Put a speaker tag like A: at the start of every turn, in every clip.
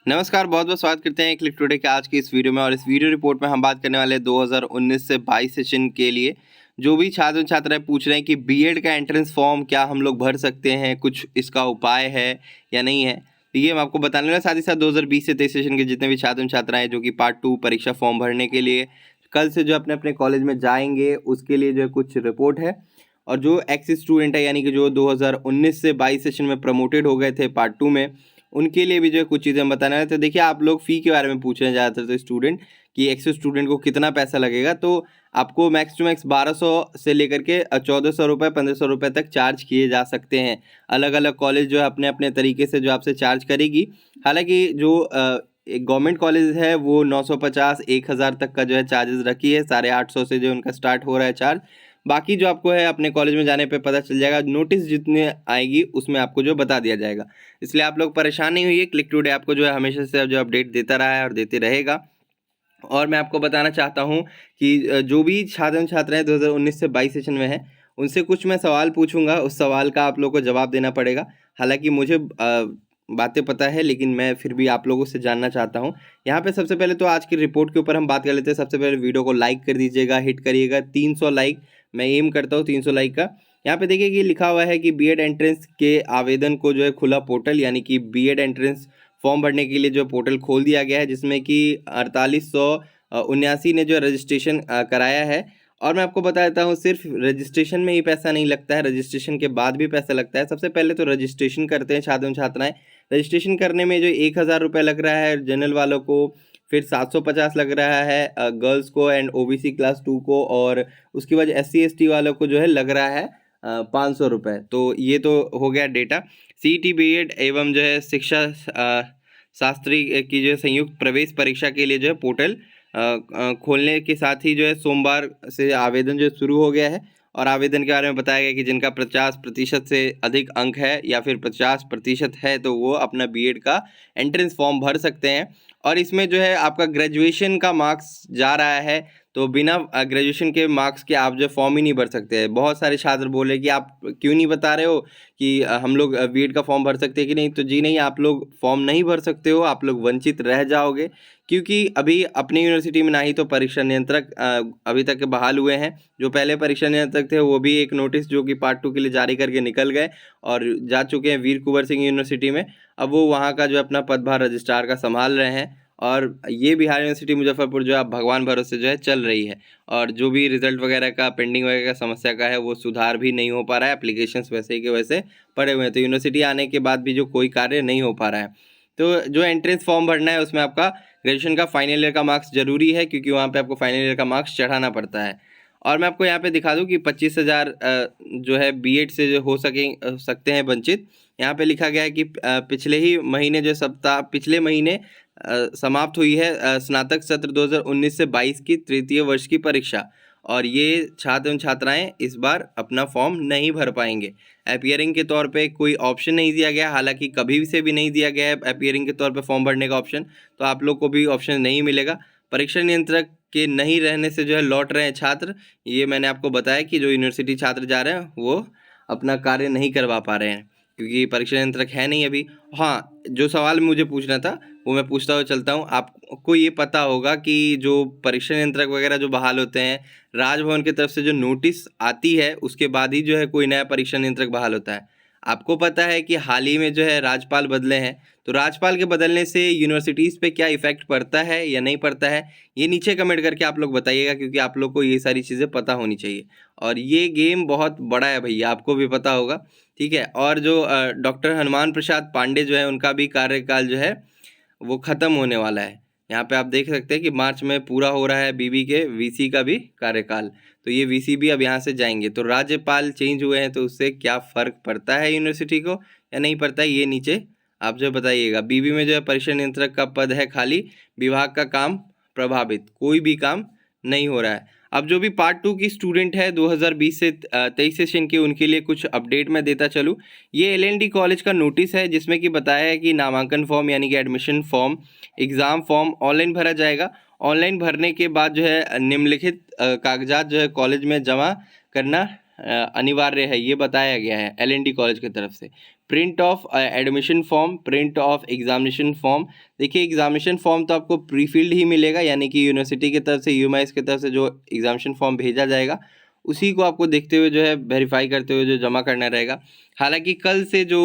A: नमस्कार, बहुत-बहुत स्वागत करते हैं क्लिक टुडे के आज की इस वीडियो में। और इस वीडियो रिपोर्ट में हम बात करने वाले हैं 2019 से 22 सेशन के लिए जो भी छात्र-छात्राएँ पूछ रहे हैं कि बीएड का एंट्रेंस फॉर्म क्या हम लोग भर सकते हैं, कुछ इसका उपाय है या नहीं है? तो ये हम आपको बताने वाले हैं। साथ ही साथ 2020 से 23 सेशन के जितने भी छात्र-छात्राएँ जो कि पार्ट 2 परीक्षा फॉर्म भरने के लिए कल से जो अपने-अपने कॉलेज में जाएँगे, उसके लिए जो है कुछ रिपोर्ट है। और जो एक्स स्टूडेंट है यानी कि जो 2019 से 22 सेशन में प्रमोटेड हो गए थे पार्ट 2 में, उनके लिए भी जो है कुछ चीज़ें हम बताने वाले। तो देखिए, आप लोग फ़ी के बारे में पूछ रहे हैं ज़्यादातर तो स्टूडेंट कि एक्स स्टूडेंट को कितना पैसा लगेगा। तो आपको मैक्स टू मैक्स 1200 से लेकर के 1400 रुपये 1500 रुपये तक चार्ज किए जा सकते हैं। अलग-अलग कॉलेज जो है अपने-अपने तरीके से जो आपसे चार्ज करेगी। हालाँकि जो एक गवर्नमेंट कॉलेज है वो 950 1000 तक का जो है चार्जेस रखी है। 850 से जो उनका स्टार्ट हो रहा है चार्ज। बाकी जो आपको है अपने कॉलेज में जाने पे पता चल जाएगा, नोटिस जितने आएगी उसमें आपको जो बता दिया जाएगा। इसलिए आप लोग परेशान नहीं होइए, क्लिक टुडे आपको जो है हमेशा से जो अपडेट देता रहा है और देते रहेगा। और मैं आपको बताना चाहता हूँ कि जो भी छात्र-छात्राएँ 2019 से 22 सेशन में हैं, उनसे कुछ मैं सवाल पूछूँगा, उस सवाल का आप लोगों को जवाब देना पड़ेगा। हालाँकि मुझे बातें पता है, लेकिन मैं फिर भी आप लोगों से जानना चाहता हूँ। यहाँ पे सबसे पहले तो आज की रिपोर्ट के ऊपर हम बात कर लेते हैं। सबसे पहले वीडियो को लाइक कर दीजिएगा, हिट करिएगा 300 लाइक, मैं एम करता हूँ 300 लाइक का। यहाँ पे देखिए कि लिखा हुआ है कि बीएड एंट्रेंस के आवेदन को जो है खुला पोर्टल यानी कि बीएड एंट्रेंस फॉर्म भरने के लिए जो पोर्टल खोल दिया गया है, जिसमें कि 4879 ने जो रजिस्ट्रेशन कराया है। और मैं आपको बता देता हूँ, सिर्फ रजिस्ट्रेशन में ही पैसा नहीं लगता है, रजिस्ट्रेशन के बाद भी पैसा लगता है। सबसे पहले तो रजिस्ट्रेशन करते हैं छात्र-छात्राएँ। रजिस्ट्रेशन करने में जो 1000 रुपये लग रहा है जनरल वालों को, फिर 750 लग रहा है गर्ल्स को एंड ओबीसी क्लास 2 को, और उसके बाद एससी एसटी वालों को जो है लग रहा है 500 रुपये। तो ये तो हो गया डेटा। सीईटी बीएड एवं जो है शिक्षा शास्त्री की जो है संयुक्त प्रवेश परीक्षा के लिए जो है पोर्टल खोलने के साथ ही जो है सोमवार से आवेदन जो शुरू हो गया है। और आवेदन के बारे में बताया गया कि जिनका 50% से अधिक अंक है या फिर 50% है, तो वो अपना बीएड का एंट्रेंस फॉर्म भर सकते हैं। और इसमें जो है आपका ग्रेजुएशन का मार्क्स जा रहा है, तो बिना ग्रेजुएशन के मार्क्स के आप जो फॉर्म ही नहीं भर सकते हैं। बहुत सारे छात्र बोले कि आप क्यों नहीं बता रहे हो कि हम लोग बीएड का फॉर्म भर सकते हैं कि नहीं। तो जी नहीं, आप लोग फॉर्म नहीं भर सकते हो, आप लोग वंचित रह जाओगे। क्योंकि अभी अपनी यूनिवर्सिटी में ना ही तो परीक्षा नियंत्रक अभी तक बहाल हुए हैं। जो पहले परीक्षा नियंत्रक थे वो भी एक नोटिस जो कि पार्ट 2 के लिए जारी करके निकल गए और जा चुके हैं वीर कुंवर सिंह यूनिवर्सिटी में। अब वो वहाँ का जो अपना पदभार रजिस्ट्रार का संभाल रहे हैं। और ये बिहार यूनिवर्सिटी मुजफ्फरपुर जो है अब भगवान भरोसे जो है चल रही है। और जो भी रिजल्ट वगैरह का पेंडिंग वगैरह का समस्या का है, वो सुधार भी नहीं हो पा रहा है। एप्लीकेशंस वैसे ही के वैसे पड़े हुए हैं। तो यूनिवर्सिटी आने के बाद भी जो कोई कार्य नहीं हो पा रहा है। तो जो एंट्रेंस फॉर्म भरना है उसमें आपका ग्रेजुएशन का फाइनल ईयर का मार्क्स ज़रूरी है, क्योंकि वहाँ पे आपको फाइनल ईयर का मार्क्स चढ़ाना पड़ता है। और मैं आपको यहाँ पे दिखा दूँ कि 25,000 जो है बीएड से जो हो सकते हैं वंचित। यहाँ पे लिखा गया है कि पिछले ही महीने जो सप्ताह पिछले महीने समाप्त हुई है स्नातक सत्र 2019 से 22 की तृतीय वर्ष की परीक्षा। और ये छात्र एवं छात्राएँ इस बार अपना फॉर्म नहीं भर पाएंगे। अपीयरिंग के तौर पे कोई ऑप्शन नहीं दिया गया, हालांकि कभी से भी नहीं दिया गया है अपीयरिंग के तौर पे फॉर्म भरने का ऑप्शन। तो आप लोग को भी ऑप्शन नहीं मिलेगा। परीक्षा नियंत्रक के नहीं रहने से जो है लौट रहे हैं छात्र। ये मैंने आपको बताया कि जो यूनिवर्सिटी छात्र जा रहे हैं वो अपना कार्य नहीं करवा पा रहे हैं, क्योंकि परीक्षा नियंत्रक है नहीं अभी। हाँ, जो सवाल मुझे पूछना था वो मैं पूछता हुआ चलता हूँ। आपको ये पता होगा कि जो परीक्षा नियंत्रक वगैरह जो बहाल होते हैं, राजभवन की तरफ से जो नोटिस आती है उसके बाद ही जो है कोई नया परीक्षा नियंत्रक बहाल होता है। आपको पता है कि हाल ही में जो है राज्यपाल बदले हैं, तो राज्यपाल के बदलने से यूनिवर्सिटीज़ पे क्या इफ़ेक्ट पड़ता है या नहीं पड़ता है, ये नीचे कमेंट करके आप लोग बताइएगा, क्योंकि आप लोग को ये सारी चीज़ें पता होनी चाहिए। और ये गेम बहुत बड़ा है भैया, आपको भी पता होगा, ठीक है। और जो डॉक्टर हनुमान प्रसाद पांडे जो है उनका भी कार्यकाल जो है वो ख़त्म होने वाला है। यहाँ पे आप देख सकते हैं कि मार्च में पूरा हो रहा है बीबी के वीसी का भी कार्यकाल। तो ये वीसी भी अब यहाँ से जाएंगे। तो राज्यपाल चेंज हुए हैं, तो उससे क्या फ़र्क पड़ता है यूनिवर्सिटी को या नहीं पड़ता है, ये नीचे आप जो बताइएगा। बीबी में जो है परीक्षा नियंत्रक का पद है खाली, विभाग का काम प्रभावित, कोई भी काम नहीं हो रहा है। अब जो भी पार्ट 2 की स्टूडेंट है 2020 से 23 सेशन की, उनके लिए कुछ अपडेट मैं देता चलूँ। ये एलएनडी कॉलेज का नोटिस है, जिसमें कि बताया है कि नामांकन फॉर्म यानी कि admission form, exam form online भरा जाएगा। ऑनलाइन भरने के बाद जो है निम्नलिखित कागजात जो है कॉलेज में जमा करना अनिवार्य है, ये बताया गया है एलएनडी कॉलेज की तरफ से। Print of admission form, print of examination form. देखिए एग्जामिनेशन फॉर्म तो आपको प्री फील्ड ही मिलेगा, यानी कि यूनिवर्सिटी की तरफ से, यूएमआईएस की तरफ से जो एग्जामिनेशन फॉर्म भेजा जाएगा उसी को आपको देखते हुए जो है वेरीफाई करते हुए जो जमा करना रहेगा। हालांकि कल से जो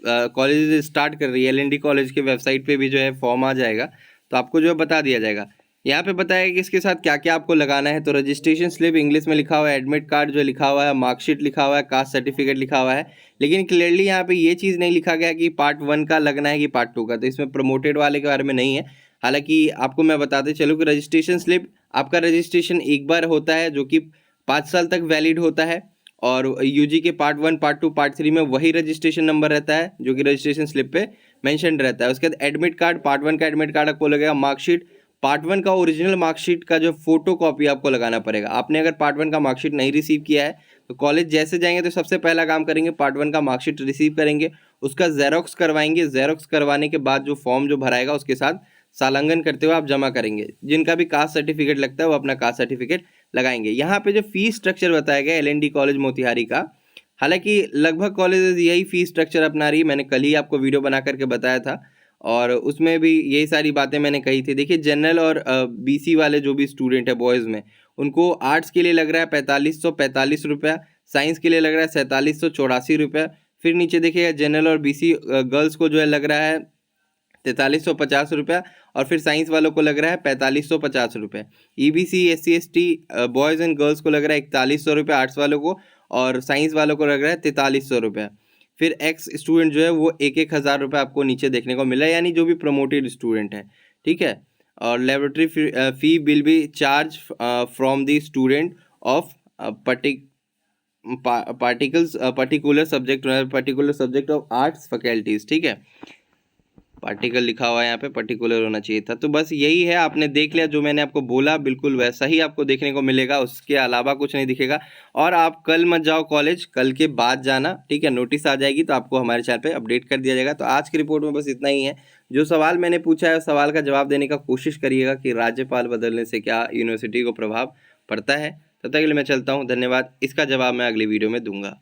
A: कॉलेज स्टार्ट कर रही है, एलएनडी कॉलेज के वेबसाइट पे भी जो है फॉर्म आ जाएगा, तो आपको जो है बता दिया जाएगा। यहाँ पे बताया कि इसके साथ क्या क्या आपको लगाना है। तो रजिस्ट्रेशन स्लिप इंग्लिश में लिखा हुआ है, एडमिट कार्ड जो लिखा हुआ है, मार्कशीट लिखा हुआ है, कास्ट सर्टिफिकेट लिखा हुआ है, लेकिन क्लियरली यहाँ पे ये चीज़ नहीं लिखा गया कि पार्ट 1 का लगना है कि पार्ट 2 का। तो इसमें प्रमोटेड वाले के बारे में नहीं है। हालांकि आपको मैं बताते चलूँ कि रजिस्ट्रेशन स्लिप आपका रजिस्ट्रेशन एक बार होता है जो कि 5 साल तक वैलिड होता है, और यूजी के पार्ट 1, पार्ट 2, पार्ट 3 में वही रजिस्ट्रेशन नंबर रहता है जो कि रजिस्ट्रेशन स्लिप पे मेंशन रहता है। उसके बाद एडमिट कार्ड, पार्ट 1 का एडमिट कार्ड आपको लगेगा, मार्कशीट, पार्ट 1 का ओरिजिनल मार्कशीट का जो फोटो कॉपी आपको लगाना पड़ेगा। आपने अगर पार्ट 1 का मार्कशीट नहीं रिसीव किया है तो कॉलेज जैसे जाएंगे तो सबसे पहला काम करेंगे, पार्ट 1 का मार्कशीट रिसीव करेंगे, उसका जेरोक्स करवाएंगे। जेरोक्स करवाने के बाद जो फॉर्म जो भराएगा उसके साथ सालांकन करते हुए आप जमा करेंगे। जिनका भी कास्ट सर्टिफिकेट लगता है वो अपना कास्ट सर्टिफिकेट लगाएंगे। यहाँ पे जो फीस स्ट्रक्चर बताया गया एलएनडी कॉलेज मोतिहारी का, हालांकि लगभग कॉलेजेस यही फीस स्ट्रक्चर अपना रही है। मैंने कल ही आपको वीडियो बना करके बताया था और उसमें भी यही सारी बातें मैंने कही थी। देखिए जनरल और बीसी वाले जो भी स्टूडेंट है बॉयज़ में, उनको आर्ट्स के लिए लग रहा है 4545 रुपया, साइंस के लिए लग रहा है 4784 रुपया। फिर नीचे देखिएगा जनरल और बीसी गर्ल्स को जो है लग रहा है 4350 रुपया, और फिर साइंस वालों को लग रहा है 4550 रुपये। EBC SC ST boys and girls को लग रहा है 4100 रुपये आर्ट्स वालों को, और साइंस वालों को लग रहा है 4300 रुपये। फिर एक्स स्टूडेंट जो है वो 1,000 रुपये आपको नीचे देखने को मिला है, यानी जो भी प्रमोटेड स्टूडेंट है, ठीक है। और laboratory fee will be charge from the student of particular subject of arts faculties, ठीक है। पार्टिकल लिखा हुआ है यहाँ पे, पर्टिकुलर होना चाहिए था। तो बस यही है, आपने देख लिया जो मैंने आपको बोला, बिल्कुल वैसा ही आपको देखने को मिलेगा, उसके अलावा कुछ नहीं दिखेगा। और आप कल मत जाओ कॉलेज, कल के बाद जाना, ठीक है। नोटिस आ जाएगी तो आपको हमारे चैनल पे अपडेट कर दिया जाएगा। तो आज की रिपोर्ट में बस इतना ही है। जो सवाल मैंने पूछा है उस सवाल का जवाब देने का कोशिश करिएगा कि राज्यपाल बदलने से क्या यूनिवर्सिटी को प्रभाव पड़ता है। तब तक के लिए मैं चलता हूँ, धन्यवाद। इसका जवाब मैं अगली वीडियो में दूंगा।